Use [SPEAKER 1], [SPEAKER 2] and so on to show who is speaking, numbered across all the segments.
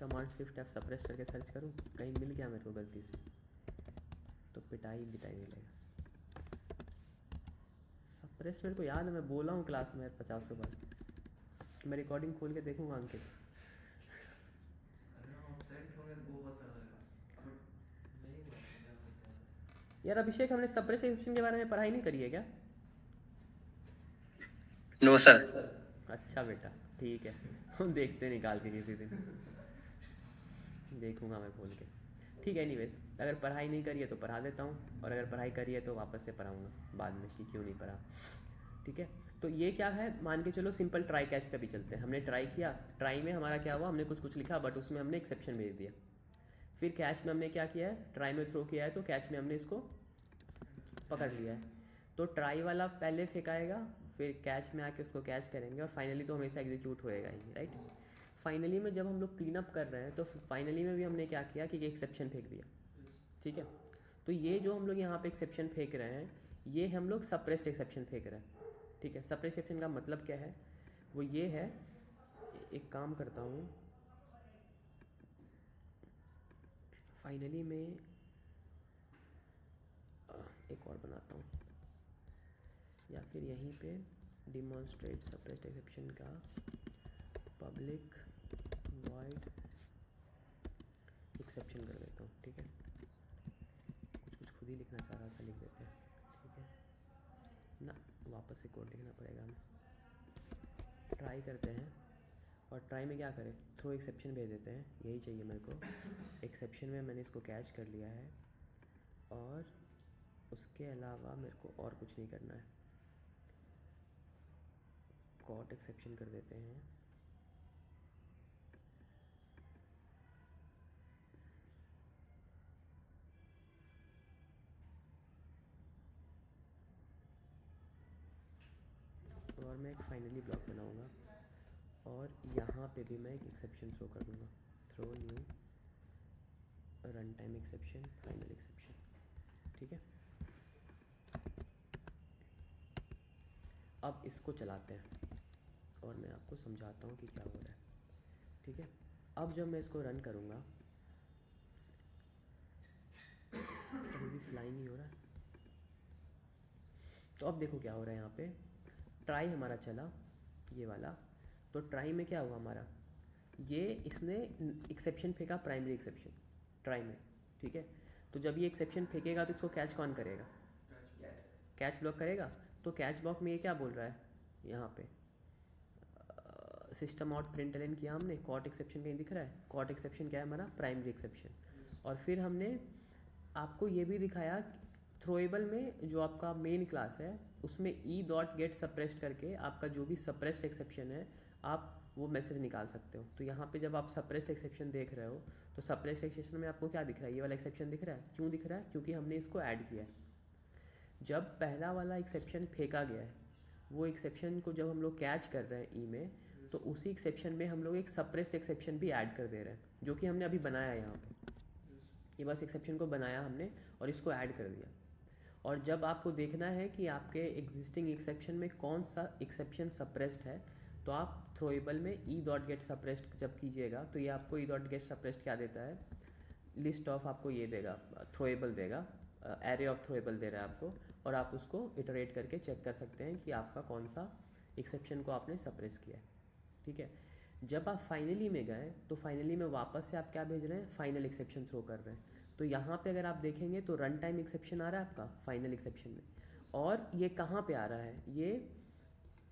[SPEAKER 1] Command shift F suppress करके search करूँ, कहीं मिल गया मेरे को गलती से तो पिटाई मिलेगा। सप्रेस मेरे को याद है, मैं बोला हूँ क्लास में 50 बार। मैं रिकॉर्डिंग खोल के देखूँगा अंकित। यार अभिषेक, हमने सप्रेस एक्सेप्शन के बारे में पढ़ाई नहीं करी है क्या?
[SPEAKER 2] No sir.
[SPEAKER 1] अच्छा बेटा, ठीक है, हम देखते हैं निकाल के किसी दिन, देखूंगा मैं खोल के। ठीक है, एनीवेज, अगर पढ़ाई नहीं करी है तो पढ़ा देता हूँ, और अगर पढ़ाई करी है तो वापस से पढ़ाऊँगा बाद में कि क्यों नहीं पढ़ा। ठीक है, तो ये क्या है, मान के चलो सिंपल ट्राई कैच पे भी चलते हैं। हमने ट्राई किया, ट्राई में हमारा क्या हुआ, हमने कुछ लिखा बट उसमें हमने एक्सेप्शन भेज दिया। फिर कैच में हमने क्या किया है, ट्राई में थ्रो किया है तो कैच में हमने इसको पकड़ लिया है। तो ट्राई वाला पहले फेंकाएगा, फिर कैच में आके उसको कैच करेंगे, और फाइनली तो हमेशा एग्जीक्यूट होएगा ही, राइट। फाइनली में जब हम लोग क्लीन अप कर रहे हैं तो फाइनली में भी हमने क्या किया कि एक्सेप्शन फेंक दिया। ठीक है, तो ये जो हम लोग यहाँ पे एक्सेप्शन फेंक रहे हैं, ये हम लोग सप्रेस्ड एक्सेप्शन फेंक रहे हैं। ठीक है, सप्रेस्ड एक्सेप्शन का मतलब क्या है, वो ये है, एक काम करता हूँ, फाइनली में एक और बनाता हूँ, या फिर यहीं पे डिमॉन्स्ट्रेट सप्रेस्ड एक्सेप्शन का पब्लिक वॉइड एक्सेप्शन कर देता हूँ। ठीक है, कुछ खुद ही लिखना चाह रहा था, लिख देते हैं। ठीक है ना, वापस से कोड लिखना पड़ेगा हमें। ट्राई करते हैं, और ट्राई में क्या करें, थ्रो एक्सेप्शन भेज देते हैं, यही चाहिए मेरे को। एक्सेप्शन में मैंने इसको कैच कर लिया है, और उसके अलावा मेरे को और कुछ नहीं करना है। कॉट एक्सेप्शन कर देते हैं, और मैं एक फाइनली ब्लॉक बनाऊंगा, और यहाँ पे भी मैं एक एक्सेप्शन थ्रो कर दूंगा, throw new runtime exception final exception. ठीक है, अब इसको चलाते हैं और मैं आपको समझाता हूँ कि क्या हो रहा है। ठीक है, अब जब मैं इसको रन करूँगा, अभी भी फ्लाइंग ही हो रहा है, तो अब देखो क्या हो रहा है। यहाँ पे ट्राई हमारा चला, ये वाला, तो ट्राई में क्या हुआ हमारा, ये इसने एक्सेप्शन फेंका, प्राइमरी एक्सेप्शन ट्राई में। ठीक है, तो जब ये एक्सेप्शन फेंकेगा तो इसको कैच कौन करेगा, कैच ब्लॉक करेगा। तो कैच ब्लॉक में ये क्या बोल रहा है, यहाँ पे सिस्टम आउट प्रिंटलन किया हमने, कॉट एक्सेप्शन कहीं दिख रहा है, कॉट एक्सेप्शन क्या है हमारा, प्राइमरी एक्सेप्शन। और फिर हमने आपको ये भी दिखाया, थ्रोएबल में जो आपका मेन क्लास है उसमें ई डॉट गेट सप्रेस्ड करके आपका जो भी सप्रेस्ड एक्सेप्शन है आप वो मैसेज निकाल सकते हो। तो यहाँ पे जब आप सप्रेस्ड एक्सेप्शन देख रहे हो तो सप्रेस्ड एक्सेप्शन में आपको क्या दिख रहा है, ये वाला एक्सेप्शन दिख रहा है। क्यों दिख रहा है, क्योंकि हमने इसको ऐड किया है। जब पहला वाला एक्सेप्शन फेंका गया है, वो एक्सेप्शन को जब हम लोग कैच कर रहे हैं ई में, तो उसी एक्सेप्शन में हम लोग एक सप्रेस्ड एक्सेप्शन भी ऐड कर दे रहे हैं, जो कि हमने अभी बनाया है यहाँ पे। ये बस एक्सेप्शन को बनाया हमने और इसको ऐड कर दिया। और जब आपको देखना है कि आपके एग्जिस्टिंग एक्सेप्शन में कौन सा एक्सेप्शन सप्रेस्ड है, तो आप थ्रोएबल में ई डॉट गेट सप्रेस्ड जब कीजिएगा तो ये आपको ई डॉट गेट सप्रेस्ड क्या देता है, लिस्ट ऑफ आपको ये देगा, थ्रोएबल देगा, एरे ऑफ थ्रोएबल दे रहा है आपको, और आप उसको इटरेट करके चेक कर सकते हैं कि आपका कौन सा एक्सेप्शन को आपने सप्रेस किया है। ठीक है, जब आप फाइनली में गए तो फाइनली में वापस से आप क्या भेज रहे हैं, फाइनल एक्सेप्शन थ्रो कर रहे हैं। तो यहाँ पे अगर आप देखेंगे तो रन टाइम एक्सेप्शन आ रहा है आपका फाइनल एक्सेप्शन में, और ये कहाँ पे आ रहा है, ये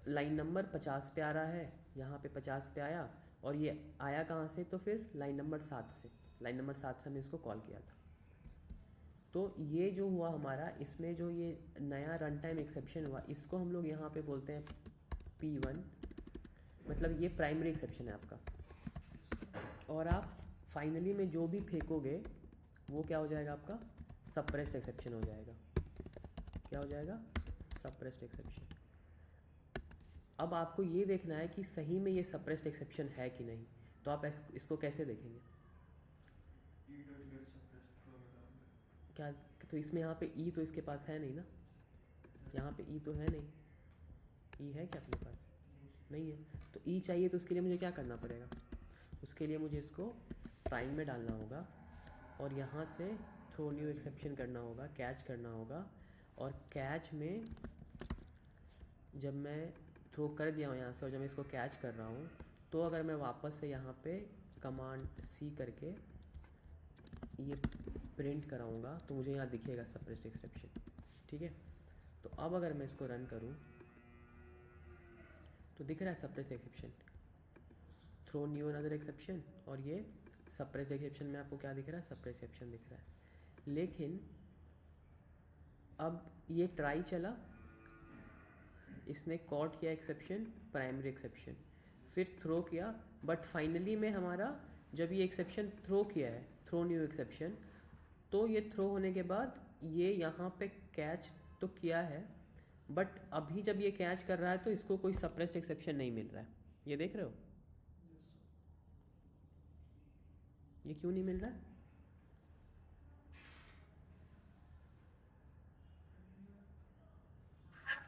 [SPEAKER 1] लाइन नंबर 50 पे आ रहा है, यहाँ पे 50 पे आया, और ये आया कहाँ से, तो फिर लाइन नंबर 7 से, लाइन नंबर 7 से हमने इसको कॉल किया था। तो ये जो हुआ हमारा, इसमें जो ये नया रन टाइम एक्सेप्शन हुआ, इसको हम लोग यहाँ पे बोलते हैं P1, मतलब ये प्राइमरी एक्सेप्शन है आपका। और आप फाइनली में जो भी फेंकोगे वो क्या हो जाएगा, आपका सप्रेस्ड एक्सेप्शन हो जाएगा। क्या हो जाएगा, सप्रेस्ड एक्सेप्शन। अब आपको ये देखना है कि सही में ये सप्रेस्ड एक्सेप्शन है कि नहीं, तो आप इसको कैसे देखेंगे, क्या, तो इसमें यहाँ पे ई तो इसके पास है नहीं ना, यहाँ पे ई तो है नहीं, ई है क्या अपने पास, नहीं है। तो ई चाहिए तो उसके लिए मुझे क्या करना पड़ेगा, उसके लिए मुझे इसको प्राइम में डालना होगा और यहाँ से थ्रो न्यू एक्सेप्शन करना होगा, कैच करना होगा। और कैच में जब मैं थ्रो कर दिया हूँ यहाँ से और जब मैं इसको कैच कर रहा हूँ, तो अगर मैं वापस से यहाँ पे कमांड सी करके ये प्रिंट कराऊंगा तो मुझे यहाँ दिखेगा सप्रेस्ड एक्सेप्शन। ठीक है, तो अब अगर मैं इसको रन करूँ तो दिख रहा है suppressed exception, throw new another exception, और ये सप्रेस्ड एक्सेप्शन में आपको क्या दिख रहा है, सप्रेस्ड एक्सेप्शन दिख रहा है। लेकिन अब ये ट्राई चला, इसने कॉट किया एक्सेप्शन, प्राइमरी एक्सेप्शन, फिर थ्रो किया, बट फाइनली में हमारा जब ये एक्सेप्शन थ्रो किया है, थ्रो न्यू एक्सेप्शन, तो ये थ्रो होने के बाद ये यहाँ पे कैच तो किया है, बट अभी जब ये कैच कर रहा है तो इसको कोई सप्रेस्ड एक्सेप्शन नहीं मिल रहा है। ये देख रहे हो, ये क्यों नहीं मिल रहा है?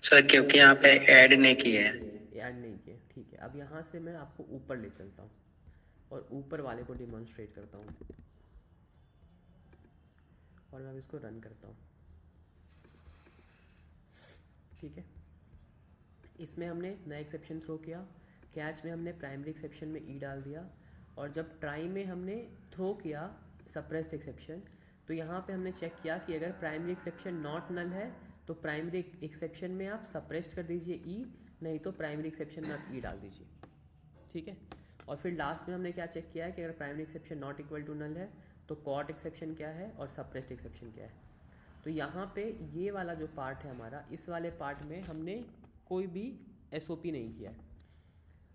[SPEAKER 2] सर क्योंकि यहाँ पे ऐड नहीं किए हैं।
[SPEAKER 1] ऐड नहीं किए, ठीक है। अब यहाँ से मैं आपको ऊपर ले चलता हूँ और ऊपर वाले को डिमॉन्स्ट्रेट करता हूँ और मैं अब इसको रन करता हूँ। ठीक है, इसमें हमने नया एक्सेप्शन थ्रो किया, कैच में हमने प्राइमरी एक्सेप्शन में ई डाल दिया, और जब ट्राई में हमने थ्रो किया सप्रेस्ड एक्सेप्शन, तो यहाँ पे हमने चेक किया कि अगर प्राइमरी एक्सेप्शन नॉट नल है तो प्राइमरी एक्सेप्शन में आप सप्रेस्ड कर दीजिए ई, नहीं तो प्राइमरी एक्सेप्शन में आप ई डाल दीजिए। ठीक है, और फिर लास्ट में हमने क्या चेक किया है कि अगर primary exception not equal to null है तो कॉट एक्सेप्शन क्या है और सप्रेस्ड एक्सेप्शन क्या है। तो यहाँ पे ये वाला जो पार्ट है हमारा, इस वाले पार्ट में हमने कोई भी एसओपी नहीं किया है।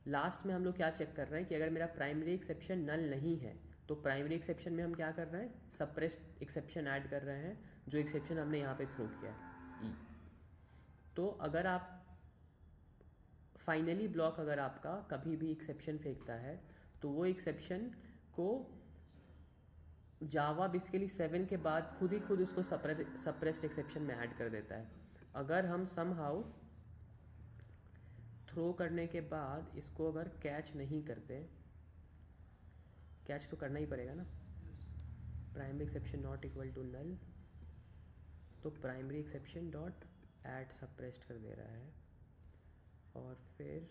[SPEAKER 1] लास्ट में हम लोग क्या चेक कर रहे हैं कि अगर मेरा प्राइमरी एक्सेप्शन नल नहीं है तो प्राइमरी एक्सेप्शन में हम क्या कर रहे हैं, सप्रेस्ड एक्सेप्शन ऐड कर रहे हैं, जो एक्सेप्शन हमने यहाँ पे थ्रो किया है ई। तो अगर आप फाइनली ब्लॉक अगर आपका कभी भी एक्सेप्शन फेंकता है तो वो एक्सेप्शन को जावा बेसिकली 7 के बाद खुद ही खुद उसको सप्रेस्ड एक्सेप्शन में ऐड कर देता है। अगर हम समहाउ थ्रो करने के बाद इसको अगर कैच नहीं करते, कैच तो करना ही पड़ेगा ना, primary exception not equal to null, तो primary exception dot add suppressed कर दे रहा है। और फिर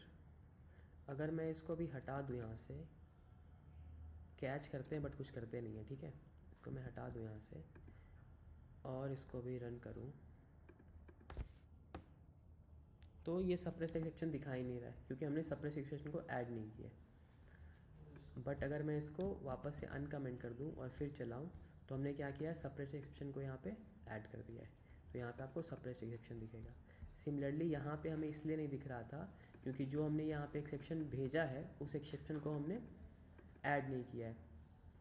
[SPEAKER 1] अगर मैं इसको भी हटा दूँ यहाँ से, कैच करते हैं बट कुछ करते नहीं है, ठीक है, इसको मैं हटा दूँ यहाँ से और इसको भी रन करूँ तो ये सप्रेस्ड एक्सेप्शन दिखाई नहीं रहा है क्योंकि हमने सप्रेस्ड एक्सेप्शन को ऐड नहीं किया। बट अगर मैं इसको वापस से अनकमेंट कर दूँ और फिर चलाऊँ तो हमने क्या किया है, सप्रेस्ड एक्सेप्शन को यहाँ पे ऐड कर दिया है, तो यहाँ पे आपको सप्रेस्ड एक्सेप्शन दिखेगा। सिमिलरली यहाँ पे हमें इसलिए नहीं दिख रहा था क्योंकि जो हमने यहाँ पे एक्सेप्शन भेजा है उस एक्सेप्शन को हमने ऐड नहीं किया है।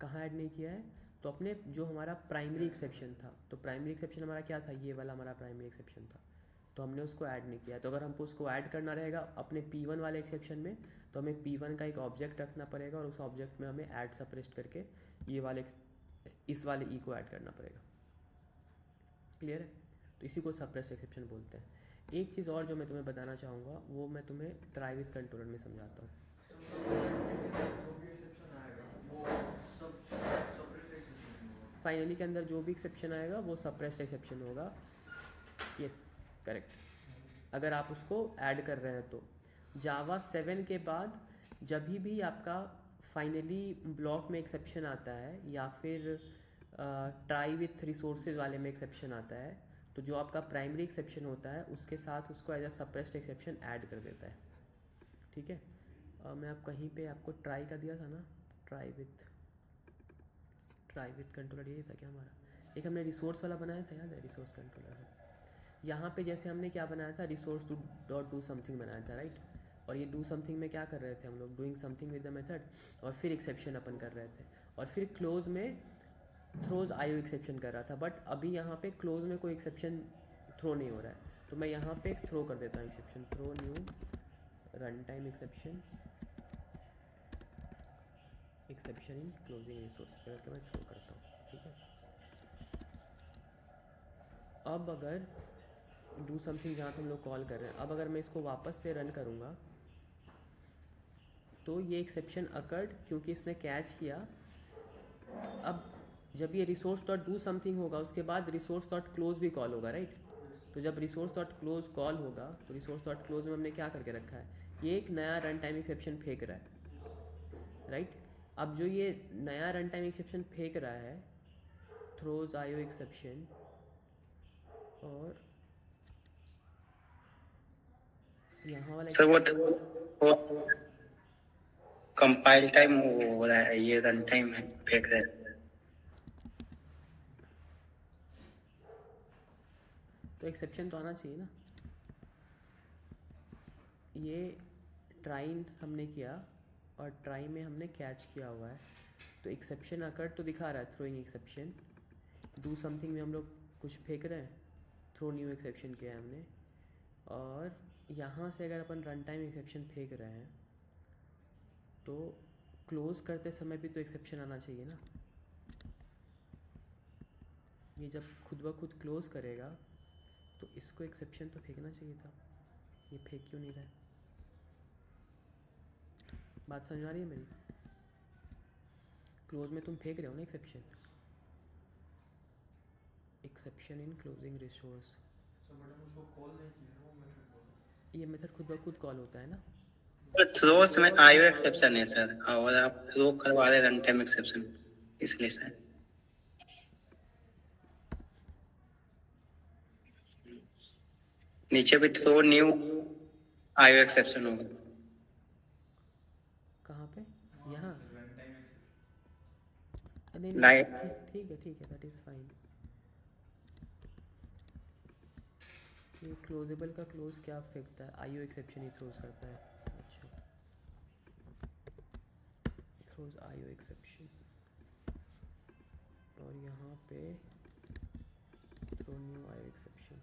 [SPEAKER 1] कहाँ ऐड नहीं किया है, तो अपने जो हमारा प्राइमरी एक्सेप्शन था, तो प्राइमरी एक्सेप्शन हमारा क्या था, ये वाला हमारा प्राइमरी एक्सेप्शन था, तो हमने उसको ऐड नहीं किया। तो अगर हमको उसको ऐड करना रहेगा अपने P1 वाले एक्सेप्शन में तो हमें P1 का एक ऑब्जेक्ट रखना पड़ेगा और उस ऑब्जेक्ट में हमें ऐड सप्रेस्ड करके ये वाले इस वाले ई को ऐड करना पड़ेगा। क्लियर है, तो इसी को सप्रेस्ड एक्सेप्शन बोलते हैं। एक चीज़ और जो मैं तुम्हें बताना चाहूँगा वो मैं तुम्हें ट्राई विथ कंट्रोलर में समझाता हूँ। फाइनली के अंदर जो भी एक्सेप्शन आएगा वो सप्रेस्ड एक्सेप्शन होगा। यस करेक्ट, अगर आप उसको ऐड कर रहे हैं तो जावा 7 के बाद जब भी आपका फाइनली ब्लॉक में एक्सेप्शन आता है या फिर ट्राई विथ रिसोर्सेज वाले में एक्सेप्शन आता है, तो जो आपका प्राइमरी एक्सेप्शन होता है उसके साथ उसको as a suppressed exception add कर देता है। ठीक है, मैं आप कहीं पे आपको ट्राई का दिया था ना, ट्राई विथ कंट्रोलर यही था क्या हमारा, एक हमने रिसोर्स वाला बनाया था, याद है, रिसोर्स कंट्रोलर है। यहाँ पे जैसे हमने क्या बनाया था, resource to dot do something बनाया था, राइट, और ये डू समथिंग में क्या कर रहे थे हम लोग, doing something with the method, और फिर एक्सेप्शन अपन कर रहे थे, और फिर क्लोज में थ्रोज आईओ एक्सेप्शन कर रहा था। बट अभी यहाँ पे क्लोज में कोई एक्सेप्शन थ्रो नहीं हो रहा है, तो मैं यहाँ पे थ्रो कर देता हूँ exception, throw new runtime exception in closing resources करके मैं थ्रो करता हूँ। ठीक है, अब अगर डू समथिंग जहाँ पे हम लोग कॉल कर रहे हैं, अब अगर मैं इसको वापस से रन करूँगा तो ये एक्सेप्शन अकर्ड क्योंकि इसने कैच किया अब जब ये रिसोर्स डॉट डू समथिंग होगा उसके बाद रिसोर्स डॉट क्लोज भी कॉल होगा, राइट? तो जब रिसोर्स डॉट क्लोज कॉल होगा तो रिसोर्स डॉट क्लोज में हमने क्या करके रखा है, ये एक नया रन टाइम एक्सेप्शन फेंक रहा है, राइट? अब जो ये नया रन टाइम एक्सेप्शन फेंक रहा है थ्रोज आईओ एक्सेप्शन, और यहाँ वाला
[SPEAKER 2] सर वो कंपाइल टाइम हो रहा है, ये रन टाइम है फेंक रहा है।
[SPEAKER 1] तो एक्सेप्शन तो आना चाहिए ना। ये ट्राइन हमने किया और ट्राई में हमने कैच किया हुआ है, तो एक्सेप्शन अकर तो दिखा रहा है थ्रोइंग एक्सेप्शन। डू समथिंग में हम लोग कुछ फेंक रहे हैं, थ्रो न्यू एक्सेप्शन किया है हमने। और यहाँ से अगर अपन रन टाइम एक्सेप्शन फेंक रहे हैं तो क्लोज करते समय भी तो एक्सेप्शन आना चाहिए ना। ये जब खुद ब खुद क्लोज करेगा तो इसको एक्सेप्शन तो फेंकना चाहिए था, ये फेंक क्यों नहीं रहा है? बात समझ आ रही है मेरी? क्लोज में तुम फेंक रहे हो ना exception, exception in closing resource. ये मेथड खुद ब खुद कॉल होता है ना।
[SPEAKER 2] थ्रोस में आईओ एक्सेप्शन है सर, और आप थ्रो करवा रहे रन टाइम एक्सेप्शन, इसलिए सर। नीचे भी थ्रो न्यू आईओ एक्सेप्शन होगा।
[SPEAKER 1] कहाँ पे? यहाँ? नहीं नहीं,
[SPEAKER 2] लाइक
[SPEAKER 1] ठीक है, दैट इज़ फाइन। ये क्लोजेबल का क्लोज क्या फेंकता है? आईओ एक्सेप्शन ही थ्रोज करता है। अच्छा, थ्रोज आईओ एक्सेप्शन, और यहाँ पे थ्रो न्यू आईओ एक्सेप्शन,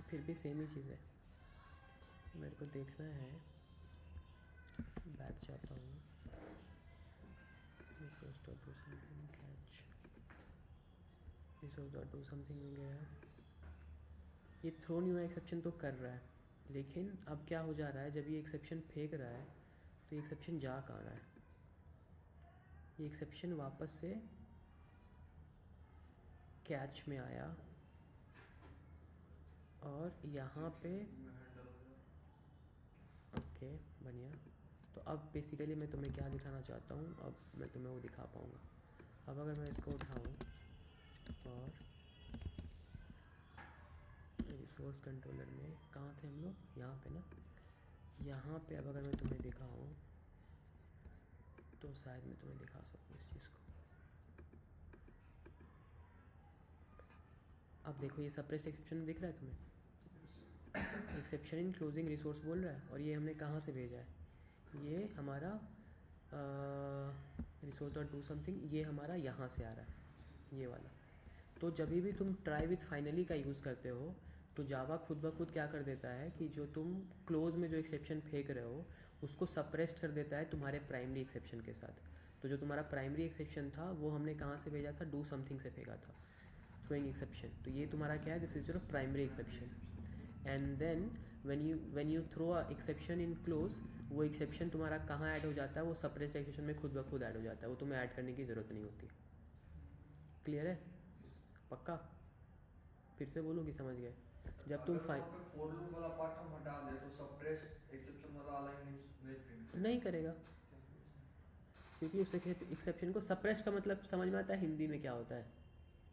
[SPEAKER 1] फिर भी सेम ही चीज़ है। मेरे को देखना है, बैठ जाता हूँ, resource dot do something catch, resource dot do something हो गया। ये थ्रो न्यू एक्सेप्शन तो कर रहा है, लेकिन अब क्या हो जा रहा है, जब ये एक्सेप्शन फेंक रहा है तो ये एक्सेप्शन जा कहाँ रहा है? ये एक्सेप्शन वापस से कैच में आया और यहाँ पे ओके बढ़िया। तो अब बेसिकली मैं तुम्हें क्या दिखाना चाहता हूँ, अब मैं तुम्हें वो दिखा पाऊँगा। अब अगर मैं इसको उठाऊँ और रिसोर्स कंट्रोलर में, कहाँ थे हम लोग? यहाँ पे ना। यहाँ पे अब अगर मैं तुम्हें दिखाऊँ तो शायद मैं तुम्हें दिखा सकूँ इस चीज़ को। अब देखो ये सप्रेस्ड एक्सेप्शन दिख रहा है तुम्हें? एक्सेप्शन इन क्लोजिंग रिसोर्स बोल रहा है, और ये हमने कहाँ से भेजा है? ये हमारा रिसोर्स डॉट डू समथिंग, ये हमारा यहाँ से आ रहा है, ये वाला। तो जब भी तुम ट्राई विथ फाइनली का यूज़ करते हो तो जावा खुद ब खुद क्या कर देता है कि जो तुम क्लोज में जो एक्सेप्शन फेंक रहे हो उसको सप्रेस्ड कर देता है तुम्हारे प्राइमरी एक्सेप्शन के साथ। तो जो तुम्हारा प्राइमरी एक्सेप्शन था वो हमने कहाँ से भेजा था? डू समथिंग से फेंका था, थ्रोइंग एक्सेप्शन। तो ये तुम्हारा क्या है? This is your primary exception. And then when you throw a exception in close, वो एक्सेप्शन तुम्हारा कहाँ ऐड हो जाता है? वो सप्रेस्ड एक्सेप्शन में खुद ब खुद ऐड हो जाता है, वो तुम्हें ऐड करने की ज़रूरत नहीं होती। क्लियर है? पक्का? फिर से बोलूँ कि समझ गए? जब तुम
[SPEAKER 3] अगर वहाँ पे फॉर लूप वाला पार्ट हम हटा दे तो सप्रेस्ड एक्सेप्शन वाला लाइन नहीं प्रिंट करेगा।
[SPEAKER 1] नहीं करेगा, क्योंकि उस एक्सेप्शन को सप्रेस का मतलब समझ में आता है हिंदी में क्या होता है?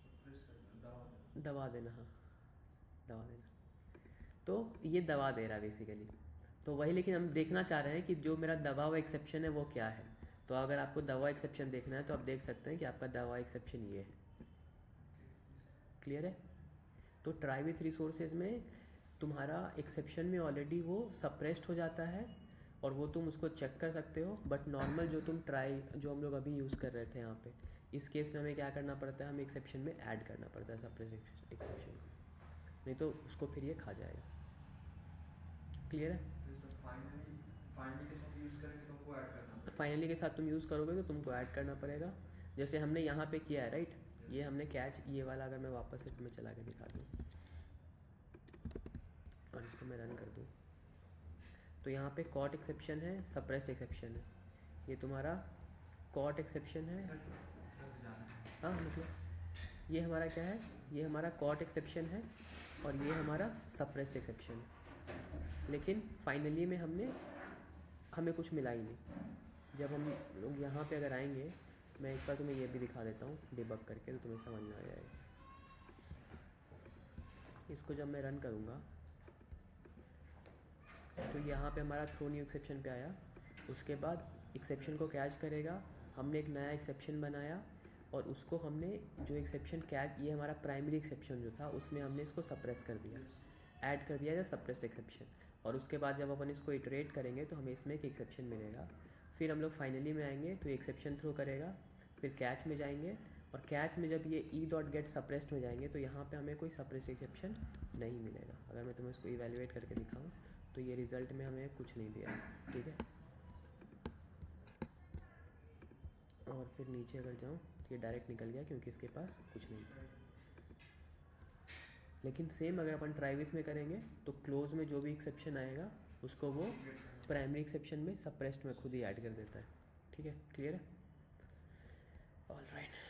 [SPEAKER 3] सप्रेस करना, दबा देना।
[SPEAKER 1] दबा देना, हाँ, दबा देना। तो ये दबा दे रहा है बेसिकली, तो वही। लेकिन हम देखना चाह रहे हैं कि जो मेरा दबा हुआ एक्सेप्शन है वो क्या है। तो अगर आपको दबा एक्सेप्शन देखना है तो आप देख सकते हैं कि आपका दबा एक्सेप्शन ये है। क्लियर है? तो ट्राई विथ रिसोर्सेज में तुम्हारा एक्सेप्शन में ऑलरेडी वो सप्रेस्ड हो जाता है और वो तुम उसको चेक कर सकते हो। बट नॉर्मल जो तुम ट्राई, जो हम लोग अभी यूज़ कर रहे थे यहाँ पे, इस केस में हमें क्या करना पड़ता है? हमें एक्सेप्शन में ऐड करना पड़ता है सप्रेस एक्सेप्शन को, नहीं तो उसको फिर ये खा जाएगा। क्लियर है?
[SPEAKER 3] फाइनली के साथ यूज़ करेंगे तो हमको ऐड करना पड़ेगा।
[SPEAKER 1] फाइनली के साथ तुम यूज़ करोगे तो तुमको ऐड करना पड़ेगा, जैसे हमने यहाँ पे किया है, राइट? ये हमने कैच, ये वाला अगर मैं वापस से तुम्हें चला के दिखा दूँ और इसको मैं रन कर दूँ तो यहाँ पे कॉट एक्सेप्शन है, सप्रेस्ड एक्सेप्शन है। ये तुम्हारा कॉट एक्सेप्शन है। हाँ मतलब ये हमारा क्या है, ये हमारा कॉट एक्सेप्शन है और ये हमारा सप्रेस्ड एक्सेप्शन है। लेकिन फाइनली में हमें कुछ मिला ही नहीं। जब हम लोग यहाँ पे अगर आएंगे, मैं एक बार तुम्हें ये भी दिखा देता हूँ डिबग करके, तो तुम्हें समझ में आ जाएगा। इसको जब मैं रन करूँगा तो यहाँ पे हमारा थ्रो न्यू एक्सेप्शन पे आया। उसके बाद एक्सेप्शन को कैच करेगा, हमने एक नया एक्सेप्शन बनाया और उसको हमने जो एक्सेप्शन कैच, ये हमारा प्राइमरी एक्सेप्शन जो था उसमें हमने इसको सप्रेस कर दिया, ऐड कर दिया एज सप्रेस्ड एक्सेप्शन। और उसके बाद जब अपन इसको इटरेट करेंगे तो हमें इसमें एक एक्सेप्शन मिलेगा। फिर हम लोग फाइनली में आएंगे तो एक्सेप्शन थ्रो करेगा, फिर कैच में जाएंगे और कैच में जब ये ई डॉट गेट सप्रेस्ड में जाएंगे तो यहाँ पे हमें कोई सप्रेस्ड एक्सेप्शन नहीं मिलेगा। अगर मैं तुम्हें इसको इवैल्यूएट करके दिखाऊँ तो ये रिज़ल्ट में हमें कुछ नहीं दिया, ठीक है। और फिर नीचे अगर जाऊँ तो ये डायरेक्ट निकल गया क्योंकि इसके पास कुछ नहीं था। लेकिन सेम अगर अपन ट्राई विथ में करेंगे तो क्लोज में जो भी एक्सेप्शन आएगा उसको वो प्राइमरी एक्सेप्शन में सप्रेस्ड में खुद ही ऐड कर देता है, ठीक है। क्लियर है? All right.